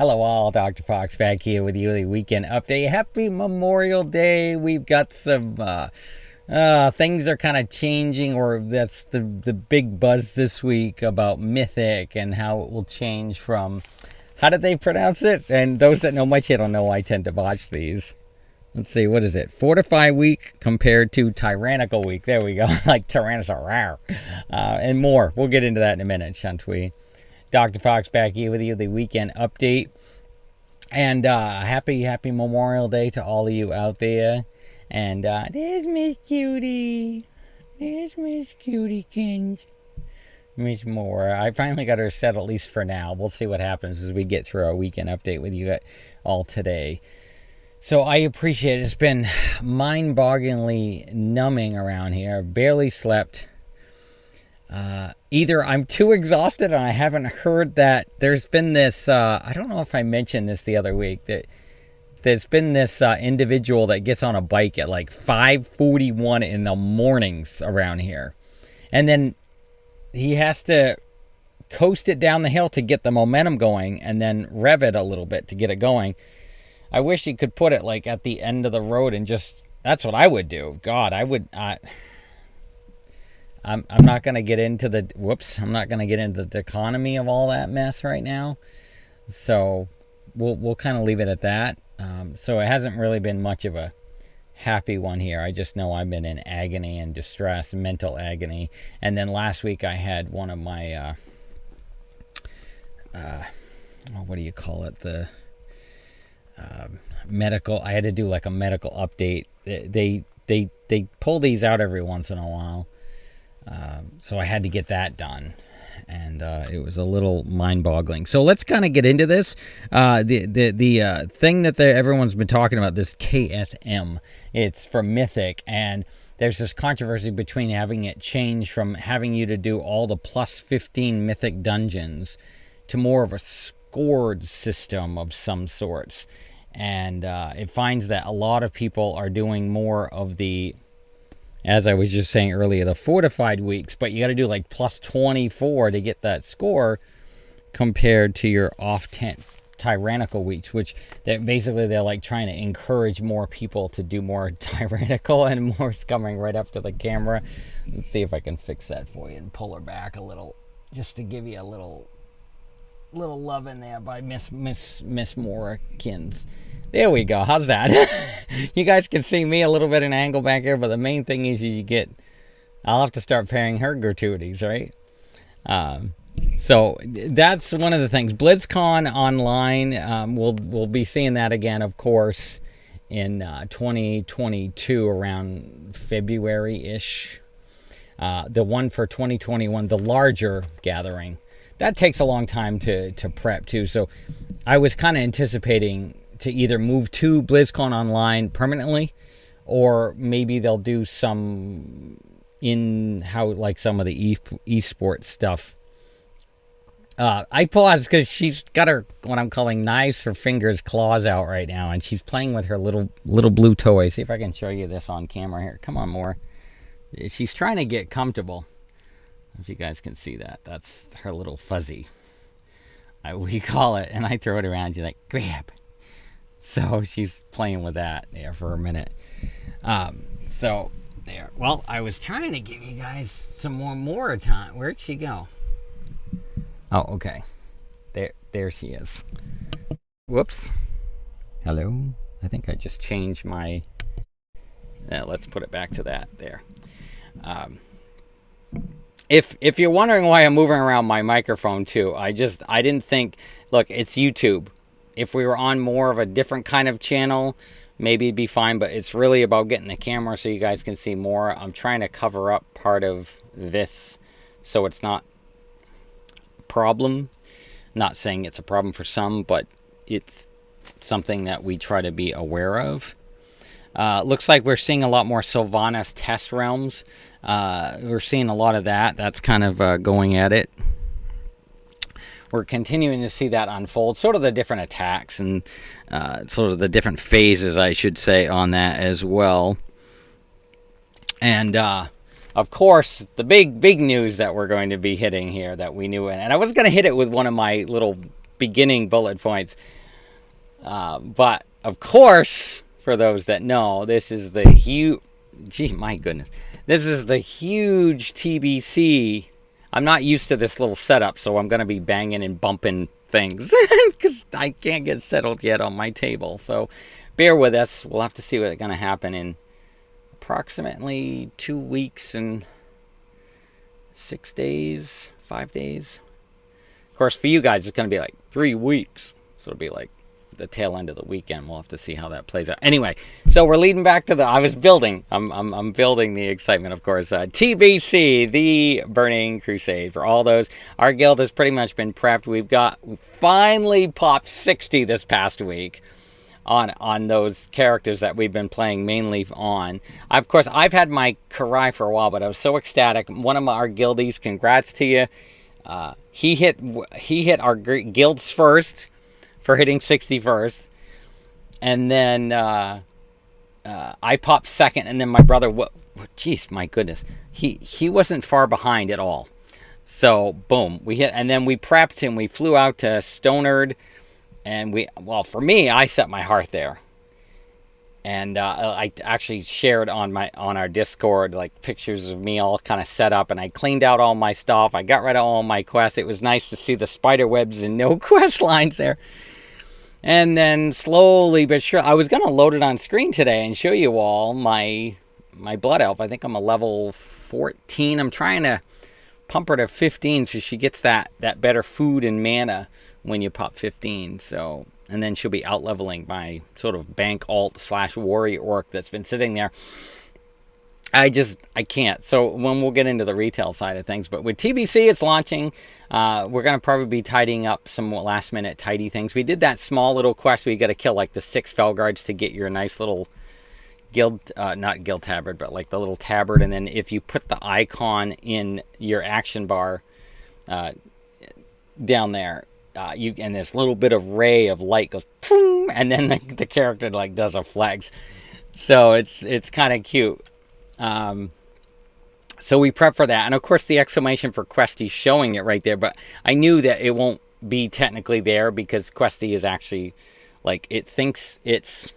Hello all, Dr. Fox back here with you, the weekend update. Happy Memorial Day. We've got some things are kind of changing, or that's the big buzz this week about Mythic and how it will change from, how did they pronounce it? And those that know my channel know I tend to botch these. Let's see, what is it? Fortify week compared to Tyrannical week. There we go. Like Tyrannosaur. And more. We'll get into that in a minute, shan't we? Dr. Fox back here with you, the weekend update. And happy Memorial Day to all of you out there. And there's Miss Cutie. There's Miss Cutiekins. Miss Mora. I finally got her set, at least for now. We'll see what happens as we get through our weekend update with you all today. So I appreciate it. It's been mind-bogglingly numbing around here. Barely slept. Either I'm too exhausted and I haven't heard that there's been this, I don't know if I mentioned this the other week, that there's been this individual that gets on a bike at like 5:41 in the mornings around here. And then he has to coast it down the hill to get the momentum going and then rev it a little bit to get it going. I wish he could put it like at the end of the road and just, that's what I would do. God, I would, I'm not going to get into the, I'm not going to get into the economy of all that mess right now. So we'll kind of leave it at that. So it hasn't really been much of a happy one here. I just know I've been in agony and distress, mental agony. And then last week I had one of my, what do you call it? The medical, I had to do like a medical update. They pull these out every once in a while. So I had to get that done, and it was a little mind-boggling. So let's kind of get into this. The thing that everyone's been talking about, this KSM, it's for Mythic, and there's this controversy between having it change from having you to do all the plus 15 Mythic dungeons to more of a scored system of some sorts. And it finds that a lot of people are doing more of the, as I was just saying earlier, the fortified weeks, but you got to do like plus 24 to get that score compared to your off-tent tyrannical weeks, which they're like trying to encourage more people to do more tyrannical, and more is coming right up to the camera. Let's see if I can fix that for you and pull her back a little, just to give you a little love in there by Miss Morakins. There we go. How's that? You guys can see me a little bit in angle back here, but the main thing is you get, I'll have to start paying her gratuities, right? So that's one of the things. BlizzCon online, we'll be seeing that again, of course, in 2022 around February-ish. The one for 2021, the larger gathering, that takes a long time to prep too. So I was kind of anticipating to either move to BlizzCon online permanently, or maybe they'll do some like some of the esports stuff. I paused because she's got her, what I'm calling knives for fingers, claws out right now, and she's playing with her little blue toy. See if I can show you this on camera here. Come on, more. She's trying to get comfortable. If you guys can see that, that's her little fuzzy. We call it, and I throw it around. You're like, grab. So she's playing with that there for a minute. So there. Well, I was trying to give you guys some more Mora time. Where'd she go? Oh, okay. There she is. Whoops. Hello. I think I just changed my. Let's put it back to that there. If you're wondering why I'm moving around my microphone too, I didn't think. Look, it's YouTube. If we were on more of a different kind of channel, maybe it'd be fine, but it's really about getting the camera so you guys can see more. I'm trying to cover up part of this so it's not a problem. Not saying it's a problem for some, but it's something that we try to be aware of. Looks like we're seeing a lot more Sylvanas test realms. We're seeing a lot of that. That's kind of going at it. We're continuing to see that unfold, sort of the different attacks and sort of the different phases, I should say, on that as well. And of course, the big news that we're going to be hitting here that we knew, and I was going to hit it with one of my little beginning bullet points. But of course, for those that know, this is the huge. Gee, my goodness, this is the huge TBC. I'm not used to this little setup, so I'm gonna be banging and bumping things because I can't get settled yet on my table. So bear with us. We'll have to see what's gonna happen in approximately 2 weeks and 6 days, 5 days. Of course, for you guys, it's going to be like 3 weeks. So it'll be like the tail end of the weekend. We'll have to see how that plays out. Anyway, so we're leading back to I was building. I'm building the excitement, of course. TBC, the Burning Crusade. For all those, our guild has pretty much been prepped. We finally popped 60 this past week on those characters that we've been playing mainly on. Of course, I've had my Karai for a while, but I was so ecstatic. One of our guildies, congrats to you. He hit our guilds first for hitting 60 first, and then I popped second, and then my brother. Jeez, my goodness, he wasn't far behind at all. So boom, we hit, and then we prepped and we flew out to Stonard, and for me, I set my heart there. And I actually shared on our Discord like pictures of me all kind of set up, and I cleaned out all my stuff. I got rid of all my quests. It was nice to see the spider webs and no quest lines there. And then slowly but sure, I was gonna load it on screen today and show you all my blood elf. I think I'm a level 14. I'm trying to pump her to 15 so she gets that better food and mana when you pop 15. So. And then she'll be out-leveling my sort of bank alt / warrior orc that's been sitting there. I can't. So when we'll get into the retail side of things. But with TBC, it's launching. We're going to probably be tidying up some last-minute tidy things. We did that small little quest where you got to kill like the 6 Felguards to get your nice little not guild tabard, but like the little tabard. And then if you put the icon in your action bar down there, and this little bit of ray of light goes, boom, and then the character like does a flex. So it's kind of cute. So we prep for that, and of course the exclamation for Questy showing it right there. But I knew that it won't be technically there because Questy is actually like it thinks it's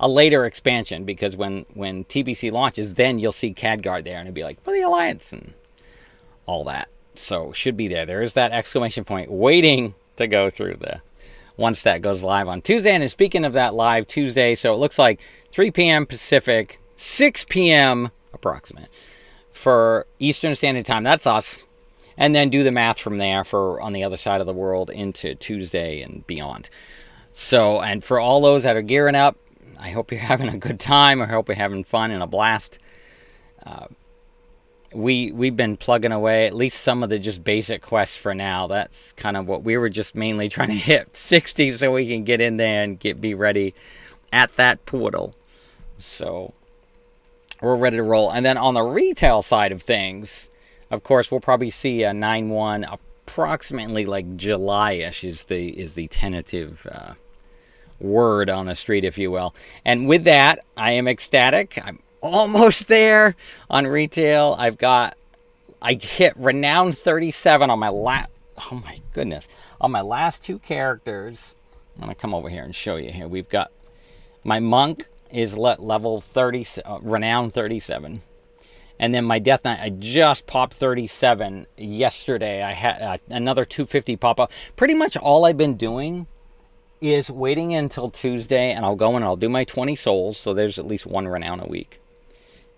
a later expansion, because when TBC launches, then you'll see Khadgar there, and it'll be like for the Alliance and all that. So should be there. There is that exclamation point waiting to go through once that goes live on Tuesday. And speaking of that live Tuesday, so it looks like 3 p.m. Pacific, 6 p.m. approximate for Eastern Standard Time. That's us. And then do the math from there for on the other side of the world into Tuesday and beyond. So, and for all those that are gearing up, I hope you're having a good time. I hope you're having fun and a blast. We've been plugging away at least some of the just basic quests for now. That's kind of what we were just mainly trying to hit 60 so we can get in there and be ready at that portal. So we're ready to roll. And then on the retail side of things, of course, we'll probably see a 9-1 approximately like July-ish is the tentative word on the street, if you will. And with that, I am ecstatic. I'm almost there on retail. I hit renown 37 on my oh my goodness, on my last 2 characters. I'm gonna come over here and show you here. We've got my monk is level 30, renown 37, and then my death knight, I just popped 37 yesterday. I had another 250 pop up. Pretty much all I've been doing is waiting until Tuesday, and I'll go and I'll do my 20 souls, so there's at least 1 renown a week.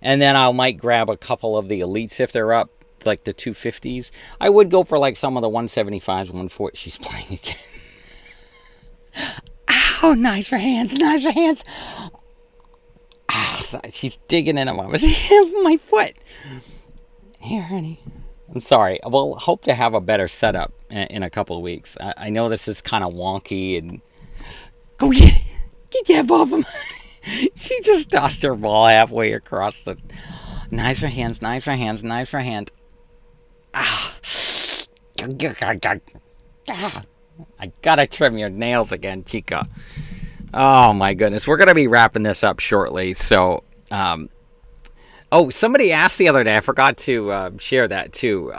And then I might grab a couple of the elites if they're up, like the 250s. I would go for like some of the 175s, 140. She's playing again. Ow, nice for hands, nice for hands. Ow, she's digging into my foot. Here, honey. I'm sorry. We'll hope to have a better setup in a couple of weeks. I know this is kind of wonky, and go get it. Get that ball from She just tossed her ball halfway across the... Nice for hands, nice for hands, nice for hand. Ah. I gotta trim your nails again, Chica. Oh my goodness. We're gonna be wrapping this up shortly, so... somebody asked the other day, I forgot to share that too.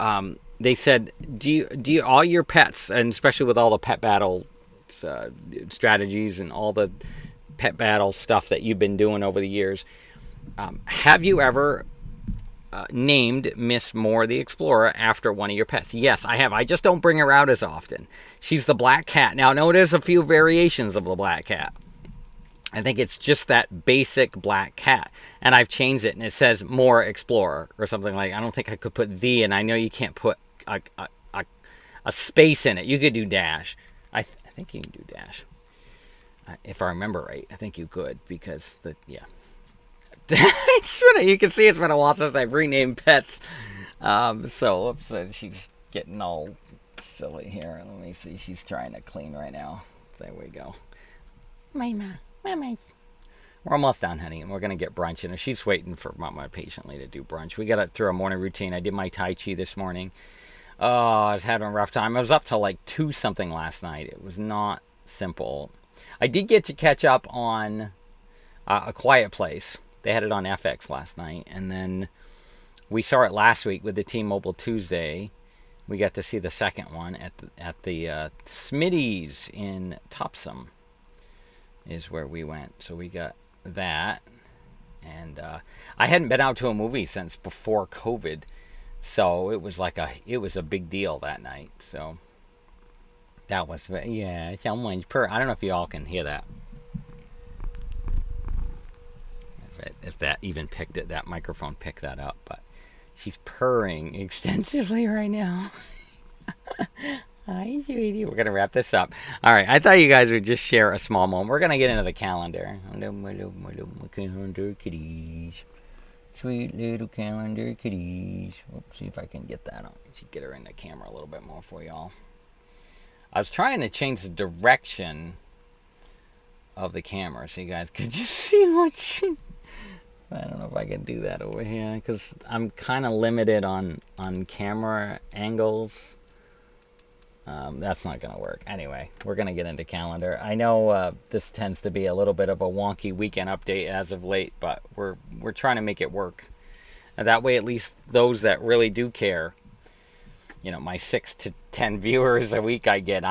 they said, do you all your pets, and especially with all the pet battle strategies and all the pet battle stuff that you've been doing over the years, have you ever named Miss Mora the Explorer after one of your pets? Yes, I have. I just don't bring her out as often. She's the black cat. Now, no, there's a few variations of the black cat. I think it's just that basic black cat. And I've changed it, and it says Mora Explorer or something like. I don't think I could put the, and I know you can't put a space in it. You could do dash. I think you can do dash. If I remember right, I think you could, because yeah. You can see it's been a while since I've renamed pets. So she's getting all silly here. Let me see. She's trying to clean right now. There we go. Mama. We're almost done, honey, and we're going to get brunch. And she's waiting for Mama patiently to do brunch. We got it through a morning routine. I did my Tai Chi this morning. Oh, I was having a rough time. I was up till like 2 something last night. It was not simple. I did get to catch up on A Quiet Place. They had it on FX last night. And then we saw it last week with the T-Mobile Tuesday. We got to see the second one at the Smitty's in Topsom is where we went. So we got that. And I hadn't been out to a movie since before COVID. So it was a big deal that night. So that was, yeah, someone's I don't know if you all can hear that. If that even picked it, that microphone picked that up. But she's purring extensively right now. Hi, sweetie. We're going to wrap this up. All right. I thought you guys would just share a small moment. We're going to get into the calendar. Calendar kitties. Sweet little calendar kitties. See if I can get that on. Get her in the camera a little bit more for y'all. I was trying to change the direction of the camera so you guys could just see what I don't know if I can do that over here because I'm kind of limited on camera angles. That's not going to work. Anyway, we're going to get into calendar. I know this tends to be a little bit of a wonky weekend update as of late, but we're trying to make it work. And that way, at least those that really do care, my 6 to 10 viewers a week I get,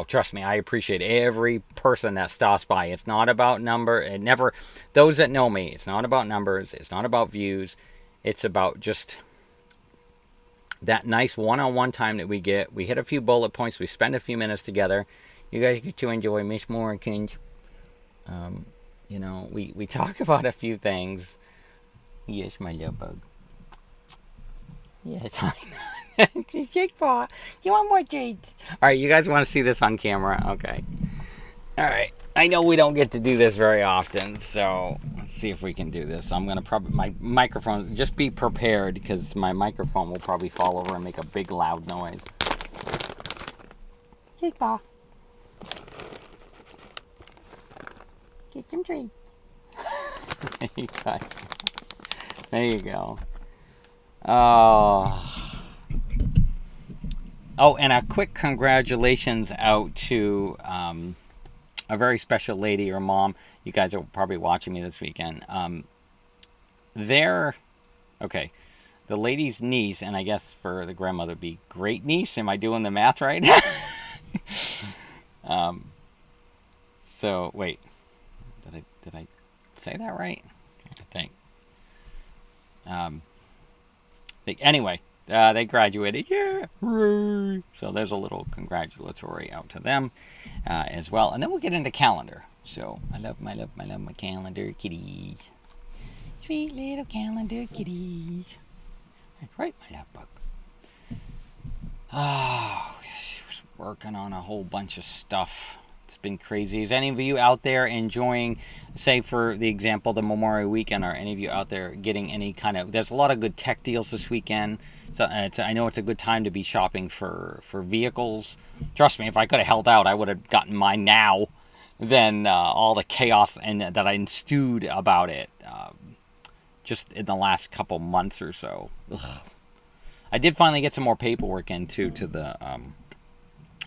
trust me, I appreciate every person that stops by. It's not about those that know me, it's not about numbers, it's not about views, it's about just that nice one-on-one time that we get. We hit a few bullet points, we spend a few minutes together. You guys get to enjoy Miss Mora. We talk about a few things. Yes, my little bug. Yes, I know. Jake Paw, do you want more treats? All right, you guys want to see this on camera? Okay. All right. I know we don't get to do this very often, so let's see if we can do this. I'm going to my microphone, just be prepared because my microphone will probably fall over and make a big loud noise. Jake Paw. Get some treats. There you go. Oh, and a quick congratulations out to a very special lady, her mom. You guys are probably watching me this weekend. The lady's niece, and I guess for the grandmother be great niece. Am I doing the math right? So wait, did I say that right? I think. Anyway, they graduated. Yeah. So there's a little congratulatory out to them as well. And then we'll get into calendar. So I love my calendar kitties. Sweet little calendar kitties. That's right, my love bug. Oh, she was working on a whole bunch of stuff. It's been crazy. Is any of you out there enjoying, say for the example, the Memorial Weekend? Are any of you out there getting any kind of... There's a lot of good tech deals this weekend. So I know it's a good time to be shopping for vehicles. Trust me, if I could have held out, I would have gotten mine now than all the chaos and that I stewed about it just in the last couple months or so. Ugh. I did finally get some more paperwork in, too, to the...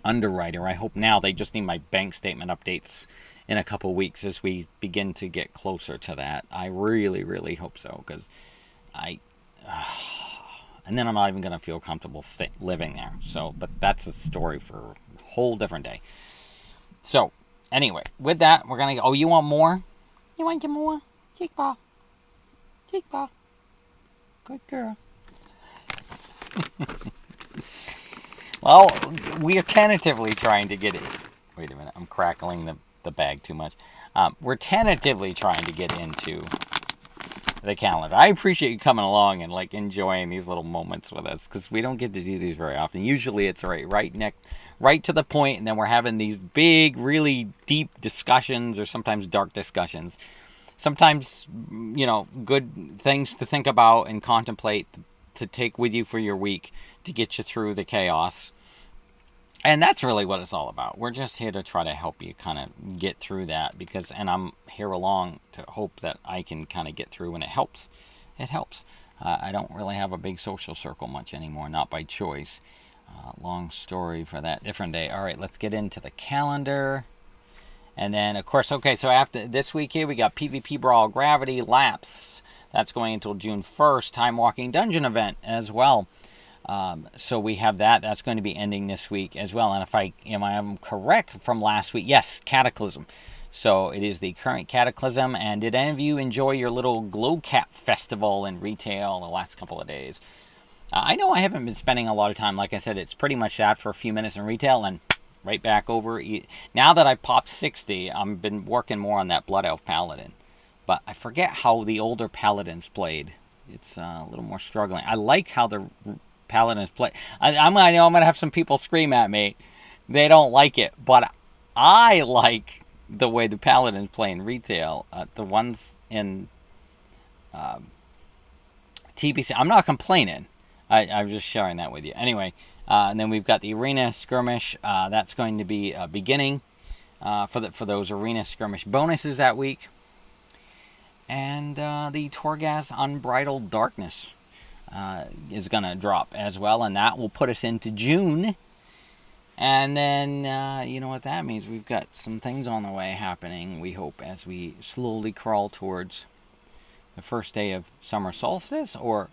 underwriter. I hope now they just need my bank statement updates in a couple weeks as we begin to get closer to that. I really, really hope so because And then I'm not even going to feel comfortable living there. So, but that's a story for a whole different day. So, anyway, with that, we're going to go. Oh, you want more? You want some more? Cheek ball. Cheek ball. Good girl. Well, we are tentatively trying to get it. Wait a minute, I'm crackling the bag too much. We're tentatively trying to get into the calendar. I appreciate you coming along and like enjoying these little moments with us, because we don't get to do these very often. Usually it's right to the point, and then we're having these big, really deep discussions, or sometimes dark discussions. Sometimes, good things to think about and contemplate to take with you for your week to get you through the chaos. And that's really what it's all about. We're just here to try to help you kind of get through that, and I'm here along to hope that I can kind of get through, and it helps. It helps. I don't really have a big social circle much anymore, not by choice. Long story for that different day. All right, let's get into the calendar. And then, of course, okay, so after this week here, we got PvP Brawl Gravity Lapse. That's going until June 1st. Time Walking Dungeon event as well. So we have that. That's going to be ending this week as well. And if I am correct from last week, yes, Cataclysm. So it is the current Cataclysm. And did any of you enjoy your little Glow Cap Festival in retail the last couple of days? I know I haven't been spending a lot of time. Like I said, it's pretty much that for a few minutes in retail and right back over. Now that I popped 60, I've been working more on that Blood Elf Paladin. But I forget how the older Paladins played. It's a little more struggling. I like how the Paladins play. I know I'm going to have some people scream at me. They don't like it. But I like the way the Paladins play in retail. The ones in TBC, I'm not complaining. I'm just sharing that with you. Anyway, and then we've got the Arena Skirmish. That's going to be beginning for those Arena Skirmish bonuses that week. And the Torghast Unbridled Darkness is going to drop as well. And that will put us into June. And then, you know what that means. We've got some things on the way happening, we hope, as we slowly crawl towards the first day of summer solstice, or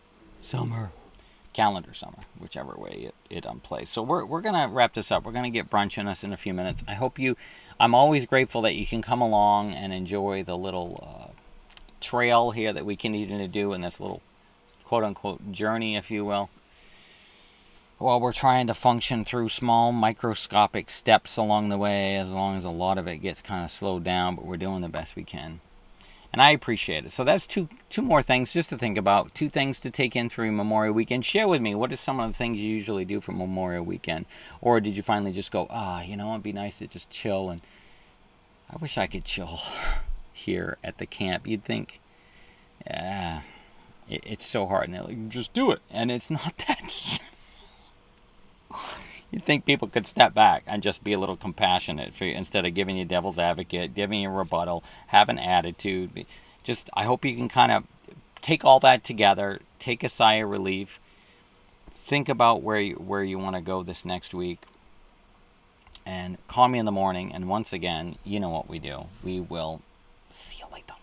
calendar summer, whichever way it plays. So we're going to wrap this up. We're going to get brunch in us in a few minutes. I'm always grateful that you can come along and enjoy the little trail here that we continue to do in this little quote-unquote journey, if you will, while we're trying to function through small microscopic steps along the way, as long as a lot of it gets kind of slowed down, but we're doing the best we can. And I appreciate it. So that's two more things just to think about. 2 things to take in through Memorial Weekend. Share with me, what are some of the things you usually do for Memorial Weekend? Or did you finally just go, it'd be nice to just chill? And I wish I could chill here at the camp. You'd think, it's so hard. And they're like, just do it. And it's not that. You'd think people could step back and just be a little compassionate for you, instead of giving you devil's advocate, giving you a rebuttal, have an attitude. I hope you can kind of take all that together, take a sigh of relief, think about where you want to go this next week, and call me in the morning. And once again, you know what we do. We will see you later.